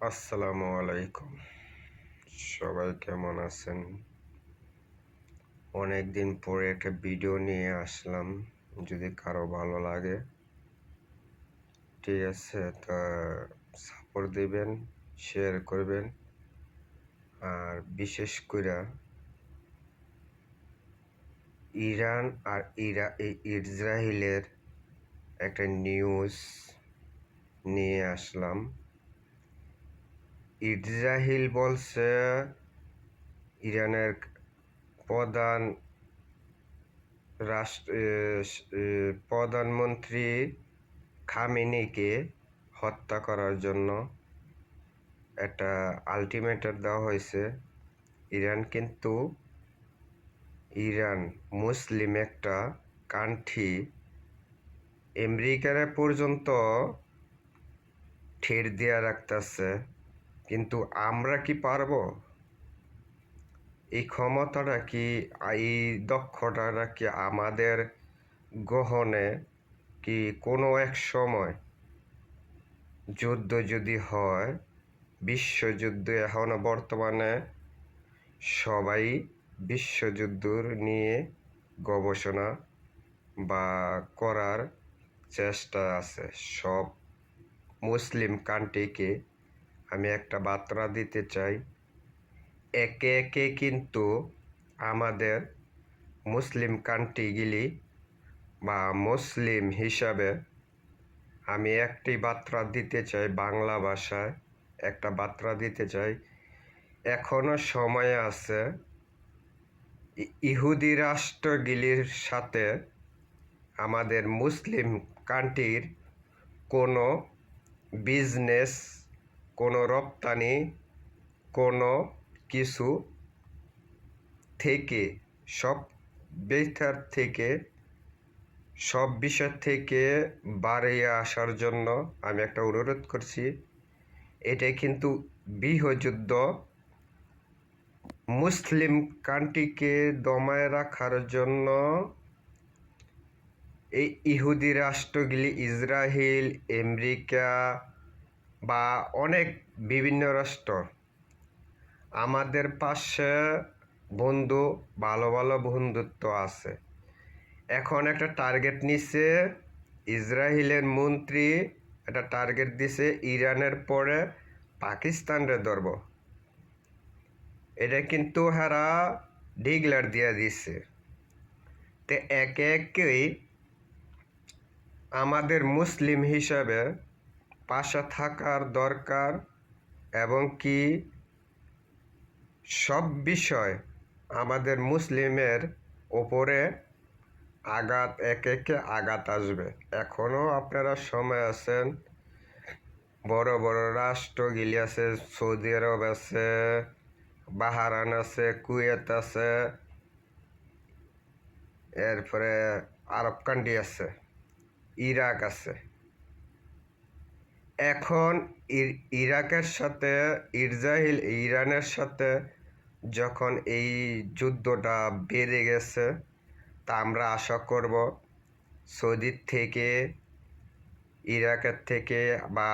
আসসালামু আলাইকুম। সবাই কেমন আছেন? অনেক দিন পরে একটা ভিডিও নিয়ে আসলাম। যদি কারো ভালো লাগে, ঠিক আছে, তা সাপোর্ট দিবেন, শেয়ার করবেন। আর বিশেষ করে ইরান আর ইসরায়েলের একটা নিউজ নিয়ে আসলাম। ইসরায়েল বলছে ইরানের প্রধান প্রধানমন্ত্রী খামেনিকে হত্যা করার জন্য একটা আলটিমেটাম দেওয়া হয়েছে। ইরান মুসলিম একটা কান্ট্রি, আমেরিকার পর্যন্ত ঠের দিয়া রাখতেছে, কিন্তু আমরা কি পারবো? এই ক্ষমতাটা কি, এই দক্ষতাটা কি আমাদের গ্রহণে কি কোনো এক সময় যুদ্ধ যদি হয়, বিশ্বযুদ্ধ, এখনো বর্তমানে সবাই বিশ্বযুদ্ধ নিয়ে গবেষণা বা করার চেষ্টা আছে। সব মুসলিম কান্ট্রিকে আমি একটা বার্তা দিতে চাই, একে একে কিন্তু আমাদের মুসলিম কান্ট্রিগুলি বা মুসলিম হিসাবে আমি একটি বার্তা দিতে চাই, বাংলা ভাষায় একটা বার্তা দিতে চাই। এখনো সময় আছে ইহুদি রাষ্ট্রগুলির সাথে আমাদের মুসলিম কান্ট্রির কোনো বিজনেস, কোনো রপ্তানি, কোনো কিছু থেকে সব বেতার থেকে সব বিষয় থেকে বাড়িয়ে আসার জন্য আমি একটা অনুরোধ করছি। এটা কিন্তু গৃহযুদ্ধ, মুসলিম কান্ট্রিকে দমায় রাখার জন্য এই ইহুদি রাষ্ট্রগুলি, ইসরায়েল, আমেরিকা বা অনেক বিভিন্ন রাষ্ট্র আমাদের পাশে বন্ধু, ভালো ভালো বন্ধুত্ব আছে। এখন একটা টার্গেট নিছে, ইসরায়েলের মন্ত্রী একটা টার্গেট দিছে ইরানের পরে পাকিস্তানরে ধরব। এটা কিন্তু হারা ডিগলার দিয়া দিছে। তে একে একেই আমাদের মুসলিম হিসাবে পাশে থাকার দরকার, এবং কি সব বিষয় আমাদের মুসলিমের ওপরে আঘাত, একে একে আঘাত আসবে। এখনও আপনারা সময় আছেন, বড় বড় রাষ্ট্রগুলি আছে, সৌদি আরব আছে, বাহারান আছে, কুয়েত আছে, এরপরে আরব কান্ট্রি আছে, ইরাক আছে। এখন ইরাকের সাথে ইরানের সাথে যখন এই যুদ্ধটা বেড়ে গেছে, তা আমরা আশা করব সৌদির থেকে, ইরাকের থেকে বা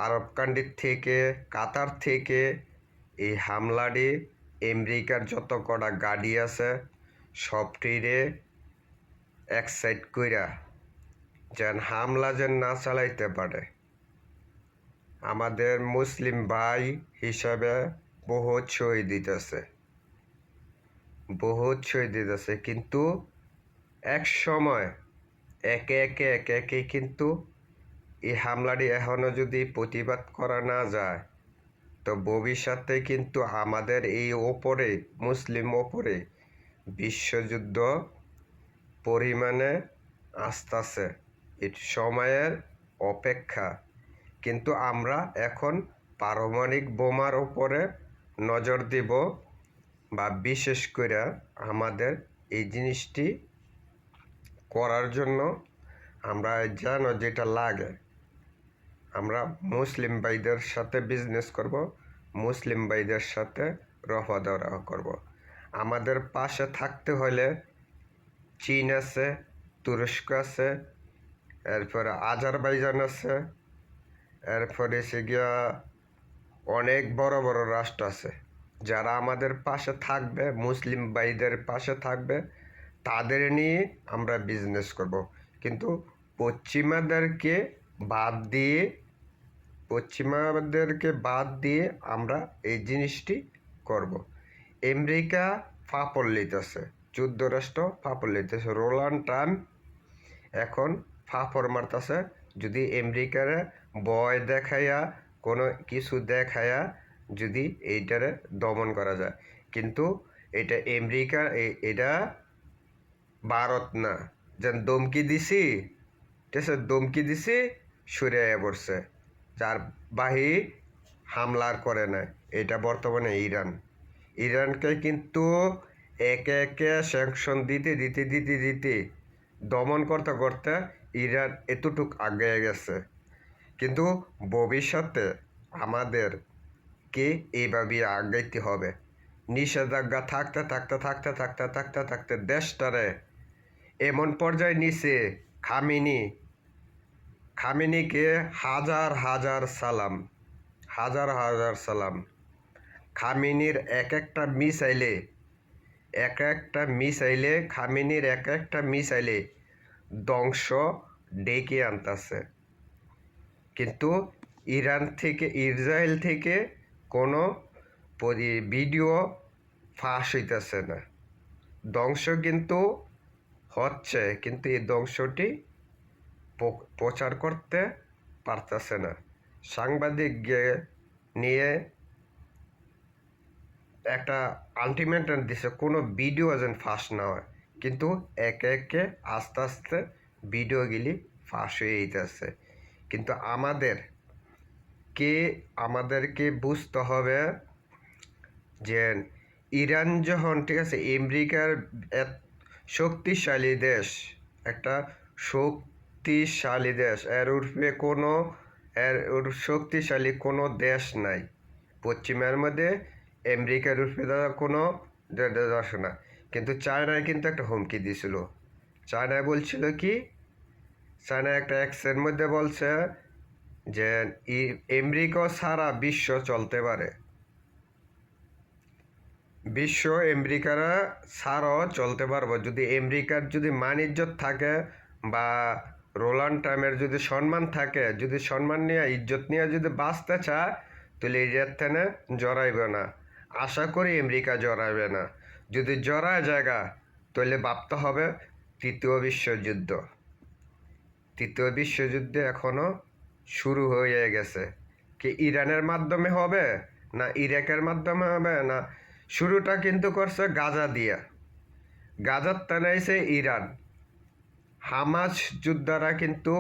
আরব কান্ট্রির থেকে, কাতার থেকে এই হামলাটি আমেরিকার যত কটা গাড়ি আছে সবটিরে এক সাইড কইরা যেন হামলা যেন না চালাইতে পারে। আমাদের মুসলিম ভাই হিসাবে বহুত শহীদ দিতেছে, কিন্তু এক সময় একে একে কিন্তু এই হামলাটি এখনো যদি প্রতিবাদ করা না যায়, তো ভবিষ্যতে কিন্তু আমাদের এই ওপরে, মুসলিম ওপরে বিশ্বযুদ্ধ পরিমাণে আসতেছে। এই সময়ের অপেক্ষা। কিন্তু আমরা এখন পারমাণবিক বোমার উপরে নজর দিব, বা বিশেষ করে আমাদের এই জিনিসটি করার জন্য আমরা যেন যেটা লাগে, আমরা মুসলিম ভাইদের সাথে বিজনেস করব, মুসলিম ভাইদের সাথে রফা দফা করব। আমাদের পাশে থাকতে হলে চীন আছে, তুরস্ক আছে, এরপরে আজারবাইজান আছে, এরপরে সে গিয়া অনেক বড় বড় রাষ্ট্র আছে যারা আমাদের পাশে থাকবে, মুসলিম ভাইদের পাশে থাকবে, তাদের নিয়ে আমরা বিজনেস করব। কিন্তু পশ্চিমাদেরকে বাদ দিয়ে পশ্চিমাদেরকে বাদ দিয়ে আমরা এই জিনিসটি করব। আমেরিকা ফাপড় লইতেছে, যুক্তরাষ্ট্র ফাপড় লইতেছে, ডোনাল্ড ট্রাম্প এখন ফাপড় মারতেছে। যদি আমেরিকারে ভয় দেখাইয়া কোনো কিছু দেখাইয়া যদি এইটারে দমন করা যায়, কিন্তু এটা আমেরিকা, এটা ভারত না। যেন দমকি দিছি, ঠিক আছে, দমকি দিছি, সরে পড়ছে, যার বাহি হামলার করে না। এটা বর্তমানে ইরানকে কিন্তু একে একে স্যাংশন দিতে দিতে দিতে দিতে দমন করতে করতে ইরান এতটুক আগে গেছে। কিন্তু ভবিষ্যতে আমাদেরকে এইভাবে আগাইতে হবে। নিষেধাজ্ঞা থাকতে থাকতে থাকতে থাকতে থাকতে থাকতে দেশটারে এমন পর্যায়ে নিছে খামেনিকে হাজার হাজার সালাম, হাজার হাজার সালাম। খামেনির এক একটা মিসাইলে ধ্বংস ডেকে আনতেছে। কিন্তু ইসরায়েল থেকে কোনো ভিডিও ফাঁস হইতেছে না। ধ্বংস কিন্তু হচ্ছে, কিন্তু এই ধ্বংসটি প্রচার করতে পারতেছে না। সাংবাদিক নিয়ে একটা আলটিমেটাম দিছে কোনো ভিডিও যেন ফাঁস না হয়, কিন্তু একে একে আস্তে আস্তে ভিডিওগুলি ফাঁস হয়ে যেতেছে। কিন্তু আমাদেরকে বুঝতে হবে যে ইরান যখন, ঠিক আছে, আমেরিকার শক্তিশালী দেশ, একটা শক্তিশালী দেশ, এর শক্তিশালী কোনো দেশ নাই পশ্চিমের মধ্যে। আমেরিকার উপরে কোনো দেশ না। কিন্তু চায়নায় কিন্তু একটা হুমকি দিছিল। চায়নায় বলছিল কি, চায়না একটা এক্সের মধ্যে বলছে যে আমেরিকা সারা বিশ্ব চলতে পারে, বিশ্ব আমেরিকারা ছাড়াও চলতে পারবো যদি আমেরিকার যদি মান ইজ্জত থাকে, বা ডোনাল্ড ট্রাম্পের যদি সম্মান থাকে, যদি সম্মান নিয়ে ইজ্জত নিয়ে যদি বাঁচতে চায়, তাহলে এর থেকে জড়াইবে না। আশা করি আমেরিকা জড়াইবে না। যদি জড়ায় জায়গা, তাহলে ভাবতে হবে তৃতীয় বিশ্বযুদ্ধ এখনো শুরু হয়ে গেছে। কি ইরানের মাধ্যমে হবে, না ইরাকের মাধ্যমে হবে, না শুরুটা কিন্তু করছে গাজা দিয়া। গাজার টানাইছে ইরান। হামাস যোদ্ধারা কিন্তু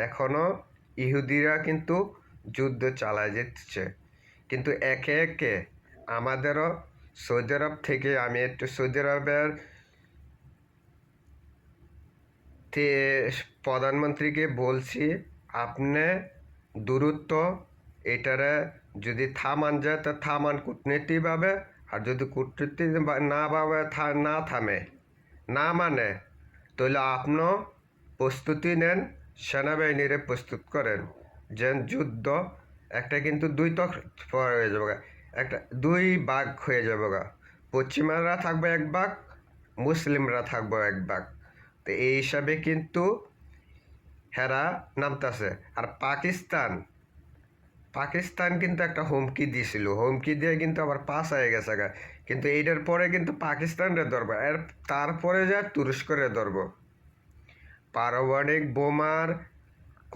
এখনো, ইহুদিরা কিন্তু যুদ্ধ চালায় যাচ্ছে। কিন্তু একে একে আমাদেরও সৌদি আরব থেকে, আমি একটু সৌদি আরবের প্রধানমন্ত্রীকে বলছি, আপনি দূরত্ব এটারে যদি থামান যায় তো থামান কূটনীতিভাবে, আর যদি কূটনীতি না থামে, না মানে, তাহলে আপনিও প্রস্তুতি নেন, সেনাবাহিনীরে প্রস্তুত করেন। যে যুদ্ধ একটা কিন্তু হয়ে যাবে, একটা দুই ভাগ হয়ে যাবে গা। পশ্চিমারা থাকবে এক ভাগ, মুসলিমরা থাকবে এক ভাগ। তো এই হিসাবে কিন্তু হেরা নামতেছে। আর পাকিস্তান কিন্তু একটা হুমকি দিছিল, হুমকি দিয়ে কিন্তু আবার পাস হয়ে গেছে গা। কিন্তু এইটার পরে কিন্তু পাকিস্তানরে ধরবো, এর তারপরে যা তুরস্করে ধরবো। পারমাণবিক বোমার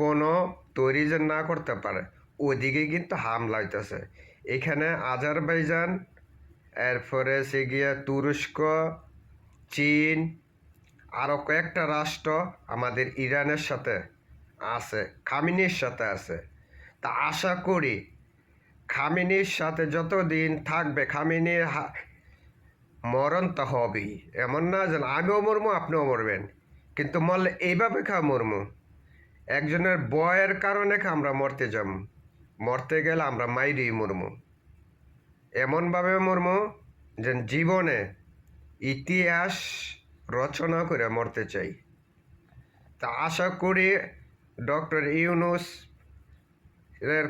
কোনো তৈরি যে না করতে পারে, ওদিকে কিন্তু হামলা হইতেছে। এখানে আজারবাইজান, এরপরে সে গিয়ে তুরস্ক, চীন, আরও কয়েকটা রাষ্ট্র আমাদের ইরানের সাথে আছে, খামেনির সাথে আছে। তা আশা করি খামেনির সাথে যতদিন থাকবে, খামেনির মরণ তো হবেই। এমন না যেন আমিও মরবো আপনিও মরবেন, কিন্তু মরলে এইভাবে মরমু, একজনের বয়ের কারণে আমরা মরতে গেলে আমরা মাইরেই মরমু। এমনভাবে মরমু যেন জীবনে ইতিহাস রচনা করে মরতে চাই। তা আশা করি ডক্টর ইউনূস এর